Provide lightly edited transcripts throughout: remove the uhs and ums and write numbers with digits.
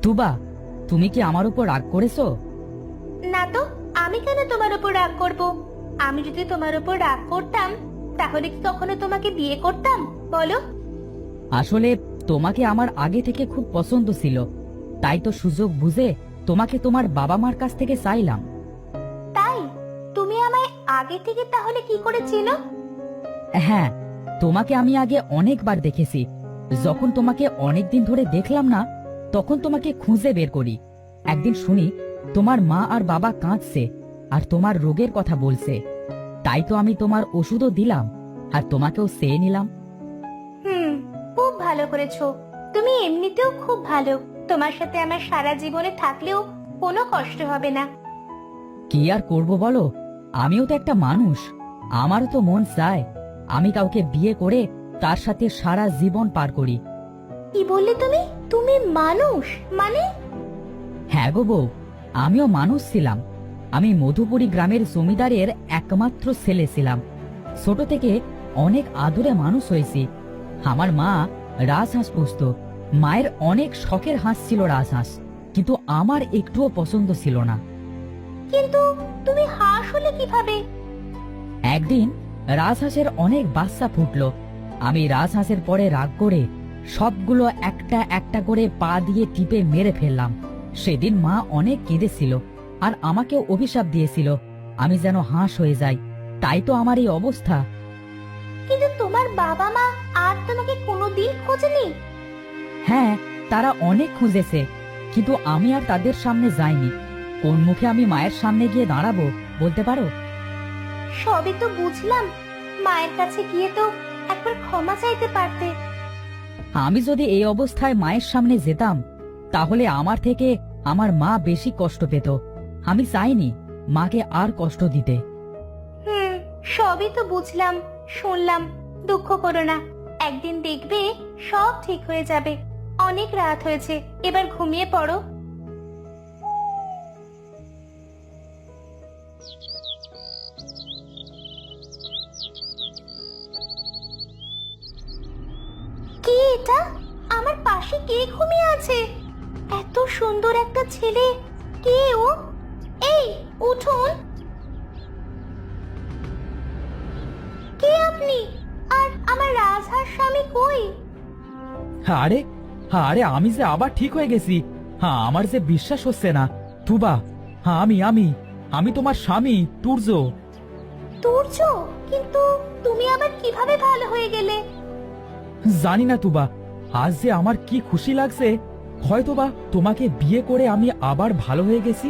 তুবা, তুমি কি আমার উপর রাগ করেছো? না তো, আমি কেন তোমার উপর রাগ করব? আমি যদি তোমার উপর রাগ করতাম তাহলে কি কখনো তোমাকে বিয়ে করতাম বলো? আসলে তোমাকে আমার আগে থেকে খুব পছন্দ ছিল, তাই তো সুযোগ বুঝে তোমাকে তোমার বাবা মার কাছ থেকে চাইলাম। তাই তুমি আমায় আগে থেকে তাহলে কি করেছিল? হ্যাঁ, তোমাকে আমি আগে অনেকবার দেখেছি। যখন তোমাকে অনেকদিন ধরে দেখলাম না, তখন তোমাকে খুঁজে বের করি। একদিন শুনি তোমার মা আর বাবা কাঁদছে আর তোমার রোগের কথা বলছে। তাই তো আমি তোমার ওষুধও দিলাম আর তোমাকেও চেয়ে নিলাম। খুব ভালো করেছো। তুমি এমনিতেও খুব ভালো। তোমার সাথে আমার সারা জীবনে থাকলেও কোনো কষ্ট হবে না। কি আর করব বলো, আমিও তো একটা মানুষ। আমারও তো মন চায় আমি কাউকে বিয়ে করে তার সাথে সারা জীবন পার করি। কি বললে তুমি? তুমি মানুষ মানে? হ্যাঁ গো বউ, আমিও মানুষ ছিলাম। আমি মধুপুরী গ্রামের জমিদারের একমাত্র ছেলে ছিলাম। ছোট থেকে অনেক আদরে মানুষ হয়েছি। আমার মা রাজহাঁস পুষত। মায়ের অনেক শখের হাঁস ছিল রাজহাঁস, কিন্তু আমার একটুও পছন্দ ছিল না। কিন্তু তুমি হাঁস হলে কিভাবে? একদিন রাজহাঁসের অনেক বাচ্চা ফুটলো। আমি রাজহাঁসের পরে রাগ করে সবগুলো একটা একটা করে পা দিয়ে টিপে মেরে ফেললাম। সেদিন মা অনেক কেঁদেছিল আর আমাকেও অভিশাপ দিয়েছিল আমি যেন হাঁস হয়ে যাই। তাই তো আমার এই অবস্থা। কিন্তু তোমার বাবা মা আর তোমাকে কোনোদিন খোঁজেনি? হ্যাঁ, তারা অনেক খুঁজেছে, কিন্তু আমি আর তাদের সামনে যাইনি। কোন মুখে আমি মায়ের সামনে গিয়ে দাঁড়াবো বলতে পারো? সবই তো বুঝলাম, মায়ের কাছে গিয়ে তো একবার ক্ষমা চাইতে পারতে। আমি যদি এই অবস্থায় মায়ের সামনে যেতাম তাহলে আমার থেকে আমার মা বেশি কষ্ট পেত। আমি চাইনি মাকে আর কষ্ট দিতে। সবই তো বুঝলাম, শুনলাম। দুঃখ করো না, একদিন দেখবে সব ঠিক হয়ে যাবে। অনেক রাত হয়েছে, এবার ঘুমিয়ে পড়ো। কি এটা? আমার পাশে কে ঘুমিয়ে আছে? এত সুন্দর একটা ছেলে, কে ও? এই উঠুন। কে আপনি? আর আমার রাজহাঁস স্বামী কই? আরে আরে, আমি যে আবার ঠিক হয়ে গেছি। হ্যাঁ, আমার যে বিশ্বাস হচ্ছে না। তুবা, হ্যাঁ আমি আমি আমি তোমার স্বামী তুর্য। তুর্য? কিন্তু তুমি আবার কিভাবে ভালো হয়ে গেলে? জানি না তুবা, আজ যে আমার কি খুশি লাগছে। হয়তোবা তোমাকে বিয়ে করে আমি আবার ভালো হয়ে গেছি।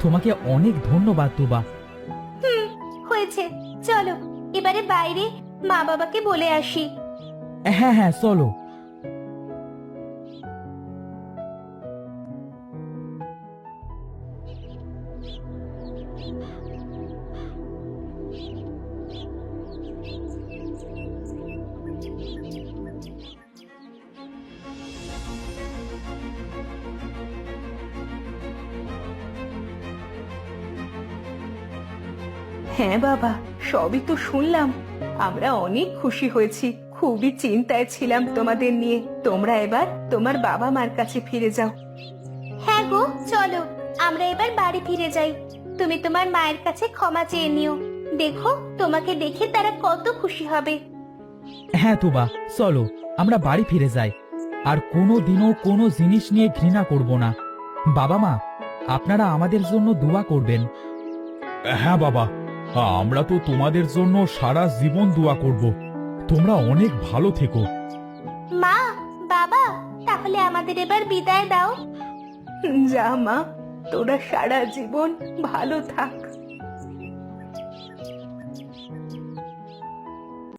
তোমাকে অনেক ধন্যবাদ তুবা। হয়েছে, চলো এবারে বাইরে মা বাবাকে বলে আসি। হ্যাঁ হ্যাঁ, চলো। হ্যাঁ বাবা, সবই তো শুনলাম। আমরা অনেক খুশি হয়েছি, খুবই চিন্তায় ছিলাম তোমাদের নিয়ে। তোমরা এবার তোমার বাবা মার কাছে ফিরে যাও। হ্যাঁ গো, চলো আমরা এবার বাড়ি ফিরে যাই। তুমি তোমার মায়ের কাছে ক্ষমা চেয়ে নিও। দেখো তোমাকে দেখে তারা কত খুশি হবে। হ্যাঁ তুবা, চলো আমরা বাড়ি ফিরে যাই। আর কোনো দিনও কোনো জিনিস নিয়ে ঘৃণা করব না। বাবা মা, আপনারা আমাদের জন্য দোয়া করবেন। হ্যাঁ বাবা, আমরা তো তোমাদের জন্য সারা জীবন দোয়া করব। তোমরা অনেক ভালো থেকো। মা, বাবা, তাহলে আমাদের এবার বিদায় দাও। যা মা, তোরা সারা জীবন ভালো থাক।